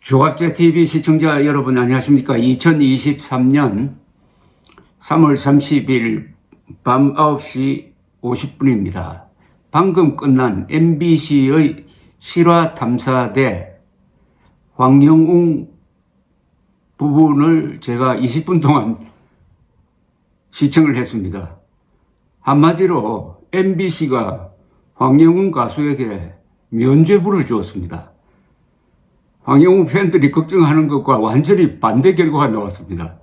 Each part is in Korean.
조갑제 TV 시청자 여러분 안녕하십니까? 2023년 3월 30일 밤 9시 50분입니다. 방금 끝난 MBC의 실화탐사대 황영웅 부분을 제가 20분 동안 시청을 했습니다. 한마디로 MBC가 황영웅 가수에게 면죄부를 주었습니다. 황영웅 팬들이 걱정하는 것과 완전히 반대 결과가 나왔습니다.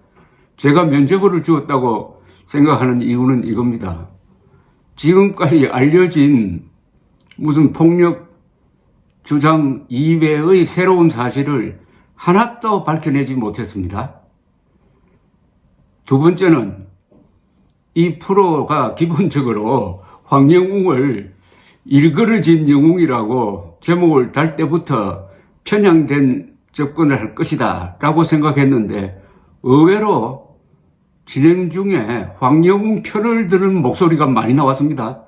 제가 면죄부를 주었다고 생각하는 이유는 이겁니다. 지금까지 알려진 무슨 폭력 주장 이외의 새로운 사실을 하나도 밝혀내지 못했습니다. 두 번째는 이 프로가 기본적으로 황영웅을 일그러진 영웅이라고 제목을 달 때부터 편향된 접근을 할 것이다 라고 생각했는데 의외로 진행 중에 황영웅 편을 드는 목소리가 많이 나왔습니다.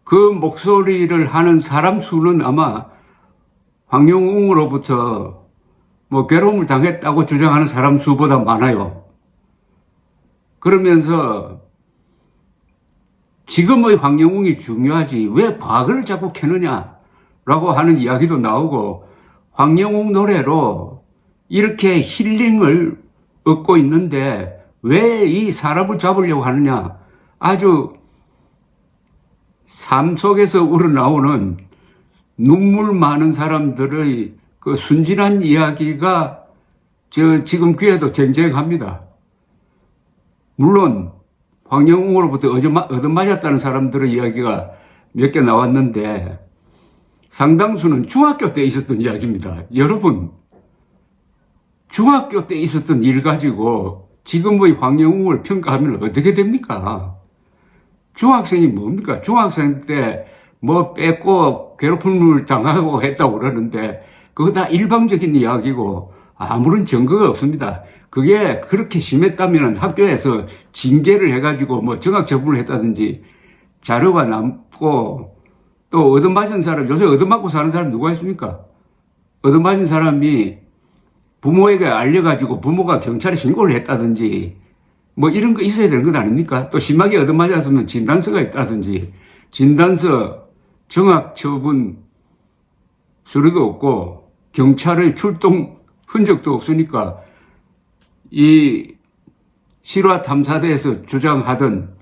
그 목소리를 하는 사람 수는 아마 황영웅으로부터 괴로움을 당했다고 주장하는 사람 수보다 많아요. 그러면서 지금의 황영웅이 중요하지 왜 과거를 자꾸 캐느냐라고 하는 이야기도 나오고 황영웅 노래로 이렇게 힐링을 얻고 있는데 왜 이 사람을 잡으려고 하느냐. 아주 삶 속에서 우러나오는 눈물 많은 사람들의 그 순진한 이야기가 지금 귀에도 쟁쟁합니다. 물론 황영웅으로부터 얻어맞았다는 사람들의 이야기가 몇 개 나왔는데 상당수는 중학교 때 있었던 이야기입니다. 여러분, 중학교 때 있었던 일 가지고 지금의 황영웅을 평가하면 어떻게 됩니까? 중학생이 뭡니까? 중학생 때 뺏고 괴롭힘을 당하고 했다고 그러는데 그거 다 일방적인 이야기고 아무런 증거가 없습니다. 그게 그렇게 심했다면 학교에서 징계를 해가지고 정학 처분을 했다든지 자료가 남고 또 얻어맞은 사람, 요새 얻어맞고 사는 사람 누가 있습니까? 얻어맞은 사람이 부모에게 알려가지고 부모가 경찰에 신고를 했다든지 이런 거 있어야 되는 건 아닙니까? 또 심하게 얻어맞았으면 진단서가 있다든지 진단서, 정학 처분 서류도 없고 경찰의 출동 흔적도 없으니까 이 실화탐사대에서 주장하던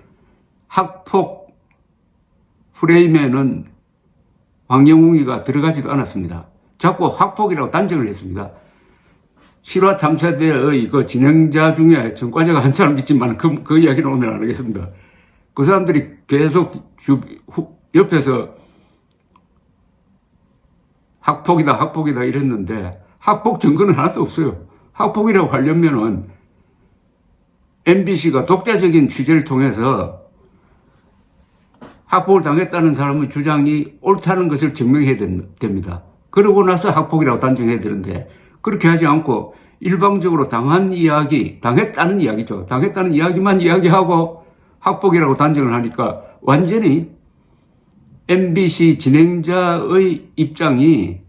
학폭 프레임에는 황영웅이가 들어가지도 않았습니다. 자꾸 학폭이라고 단정을 했습니다. 실화탐사대의 그 진행자 중에 전과자가 한 사람 있지만 그 이야기는 오늘 안 하겠습니다. 그 사람들이 계속 옆에서 학폭이다 이랬는데 학폭 증거는 하나도 없어요. 학폭이라고 하려면은 MBC가 독자적인 취재를 통해서 학폭을 당했다는 사람의 주장이 옳다는 것을 증명해야 됩니다. 그러고 나서 학폭이라고 단정해야 되는데 그렇게 하지 않고 일방적으로 당했다는 이야기죠. 당했다는 이야기만 이야기하고 학폭이라고 단정을 하니까 완전히 MBC 진행자의 입장이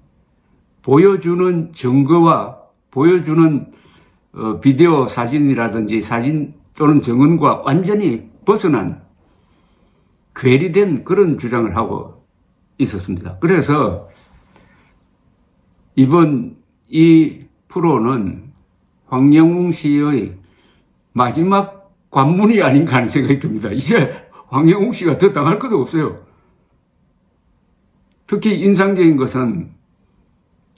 보여주는 증거와 보여주는 비디오 사진이라든지 사진 또는 증언과 완전히 벗어난 괴리된 그런 주장을 하고 있었습니다. 그래서 이번 이 프로는 황영웅 씨의 마지막 관문이 아닌가 하는 생각이 듭니다. 이제 황영웅 씨가 더 당할 것도 없어요. 특히 인상적인 것은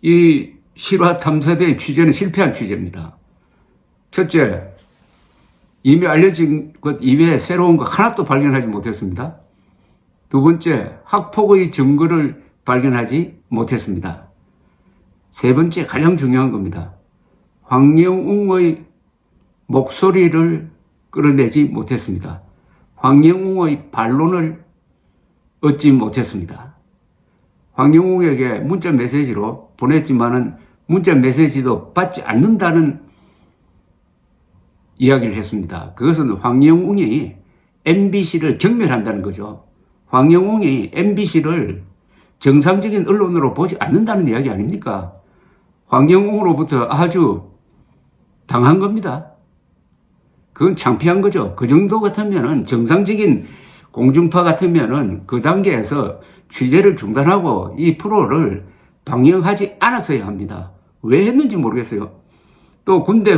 이 실화탐사대의 취재는 실패한 취재입니다. 첫째, 이미 알려진 것 이외에 새로운 것 하나도 발견하지 못했습니다. 두 번째, 학폭의 증거를 발견하지 못했습니다. 세 번째, 가장 중요한 겁니다. 황영웅의 목소리를 끌어내지 못했습니다. 황영웅의 반론을 얻지 못했습니다. 황영웅에게 문자 메시지로 보냈지만은 문자 메시지도 받지 않는다는 이야기를 했습니다. 그것은 황영웅이 MBC를 경멸한다는 거죠. 황영웅이 MBC를 정상적인 언론으로 보지 않는다는 이야기 아닙니까? 황영웅으로부터 아주 당한 겁니다. 그건 창피한 거죠. 그 정도 같으면은 정상적인 공중파 같으면은 그 단계에서 취재를 중단하고 이 프로를 방영하지 않았어야 합니다. 왜 했는지 모르겠어요. 또 군데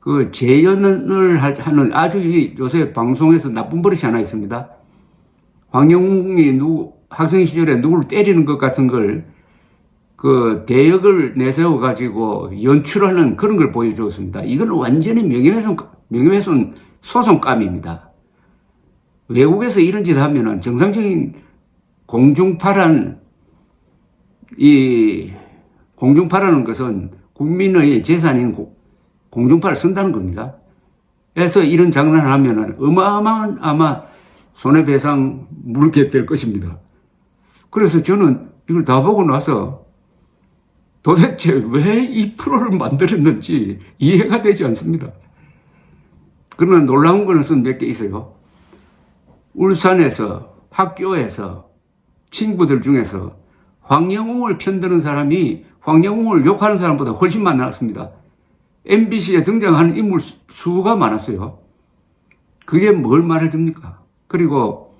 그 재연을 하는 아주 요새 방송에서 나쁜 버릇이 하나 있습니다. 황영웅이 학생 시절에 누구를 때리는 것 같은 걸 그 대역을 내세워 가지고 연출하는 그런 걸 보여주었습니다. 이건 완전히 명예훼손 소송감입니다. 외국에서 이런 짓 하면은 정상적인 공중파라는 것은 국민의 재산인 공중파를 쓴다는 겁니다. 그래서 이런 장난을 하면은 어마어마한 아마 손해배상 물게 될 것입니다. 그래서 저는 이걸 다 보고 나서 도대체 왜 이 프로를 만들었는지 이해가 되지 않습니다. 그러나 놀라운 것은 몇 개 있어요. 울산에서 학교에서 친구들 중에서 황영웅을 편드는 사람이 황영웅을 욕하는 사람보다 훨씬 많았습니다. MBC에 등장하는 인물 수가 많았어요. 그게 뭘 말해줍니까? 그리고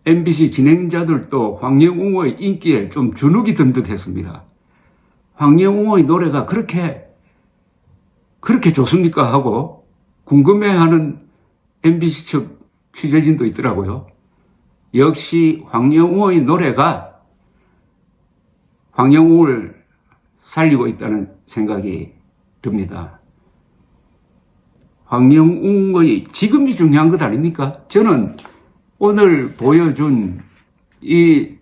MBC 진행자들도 황영웅의 인기에 좀 주눅이 든 듯 했습니다. 황영웅의 노래가 그렇게 좋습니까? 하고 궁금해하는 MBC 측 취재진도 있더라고요. 역시 황영웅의 노래가 황영웅을 살리고 있다는 생각이 듭니다. 황영웅의 지금이 중요한 것 아닙니까? 저는 오늘 보여준 이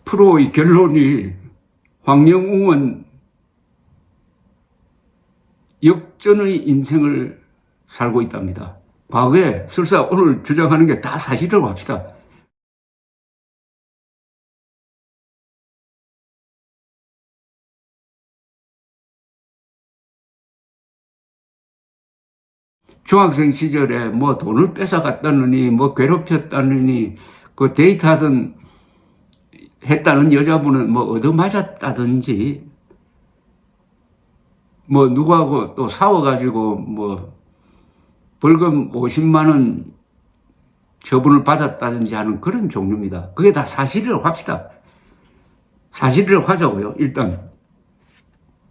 프로의 결론이 황영웅은 역전의 인생을 살고 있답니다. 과거에 설사 오늘 주장하는 게 다 사실이라고 합시다. 중학생 시절에 뭐 돈을 뺏어갔다느니 뭐 괴롭혔다느니 그 데이트하던 했다는 여자분은 뭐 얻어맞았다든지 뭐 누구하고 또 싸워가지고 뭐 벌금 50만 원 처분을 받았다든지 하는 그런 종류입니다. 그게 다 사실이라고 합시다. 사실이라고 하자고요, 일단.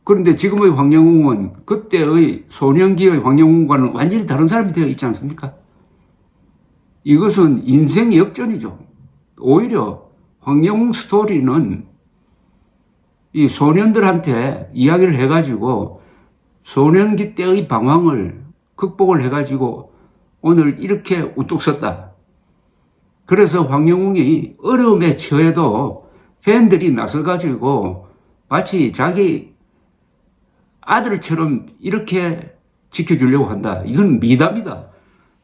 그런데 지금의 황영웅은 그때의 소년기의 황영웅과는 완전히 다른 사람이 되어 있지 않습니까? 이것은 인생 역전이죠. 오히려 황영웅 스토리는 이 소년들한테 이야기를 해가지고 소년기 때의 방황을 극복을 해가지고 오늘 이렇게 우뚝 섰다. 그래서 황영웅이 어려움에 처해도 팬들이 나서가지고 마치 자기 아들처럼 이렇게 지켜주려고 한다. 이건 미담이다.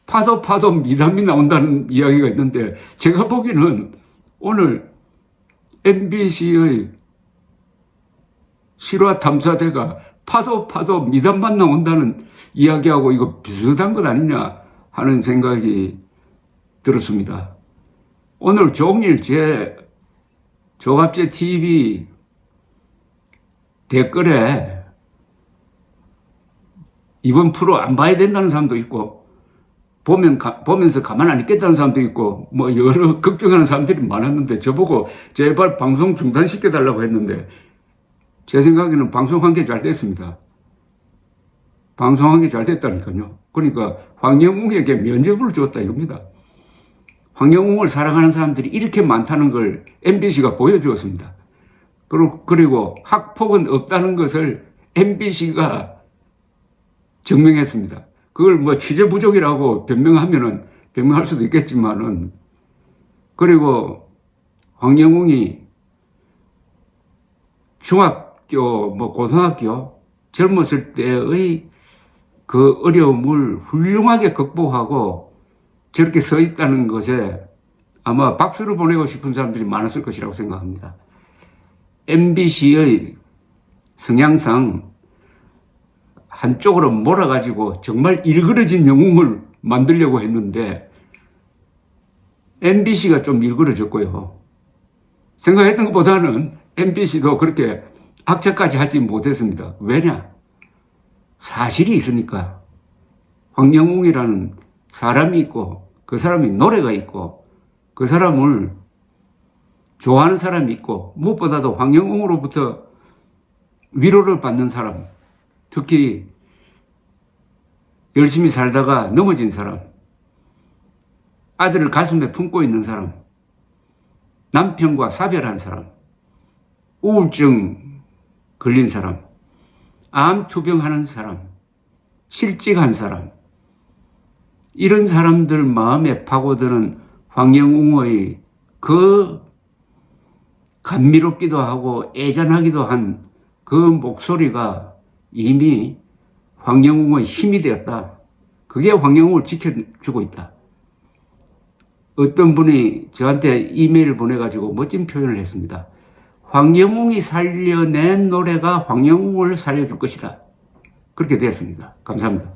파도 미담이 나온다는 이야기가 있는데 제가 보기에는 오늘 MBC의 실화 탐사대가 파도 미담만 나온다는 이야기하고 이거 비슷한 것 아니냐 하는 생각이 들었습니다. 오늘 종일 제 조갑제 TV 댓글에 이번 프로 안 봐야 된다는 사람도 있고 보면서 가만 안 있겠다는 사람도 있고 뭐 여러 걱정하는 사람들이 많았는데 저보고 제발 방송 중단시켜달라고 했는데 제 생각에는 방송한 게 잘 됐습니다. 방송한 게 잘 됐다니까요. 그러니까 황영웅에게 면죄부를 줬다 이겁니다. 황영웅을 사랑하는 사람들이 이렇게 많다는 걸 MBC가 보여주었습니다. 그리고 학폭은 없다는 것을 MBC가 증명했습니다. 그걸 뭐 취재 부족이라고 변명할 수도 있겠지만은, 그리고 황영웅이 중학교, 뭐 고등학교 젊었을 때의 그 어려움을 훌륭하게 극복하고 저렇게 서 있다는 것에 아마 박수를 보내고 싶은 사람들이 많았을 것이라고 생각합니다. MBC의 성향상 한쪽으로 몰아가지고 정말 일그러진 영웅을 만들려고 했는데 MBC가 좀 일그러졌고요. 생각했던 것보다는 MBC도 그렇게 악착까지 하지 못했습니다. 왜냐? 사실이 있으니까. 황영웅이라는 사람이 있고 그 사람이 노래가 있고 그 사람을 좋아하는 사람이 있고 무엇보다도 황영웅으로부터 위로를 받는 사람, 특히 열심히 살다가 넘어진 사람, 아들을 가슴에 품고 있는 사람, 남편과 사별한 사람, 우울증 걸린 사람, 암 투병하는 사람, 실직한 사람, 이런 사람들 마음에 파고드는 황영웅의 그 감미롭기도 하고 애잔하기도 한 그 목소리가 이미 황영웅의 힘이 되었다. 그게 황영웅을 지켜주고 있다. 어떤 분이 저한테 이메일을 보내가지고 멋진 표현을 했습니다. 황영웅이 살려낸 노래가 황영웅을 살려줄 것이다. 그렇게 되었습니다. 감사합니다.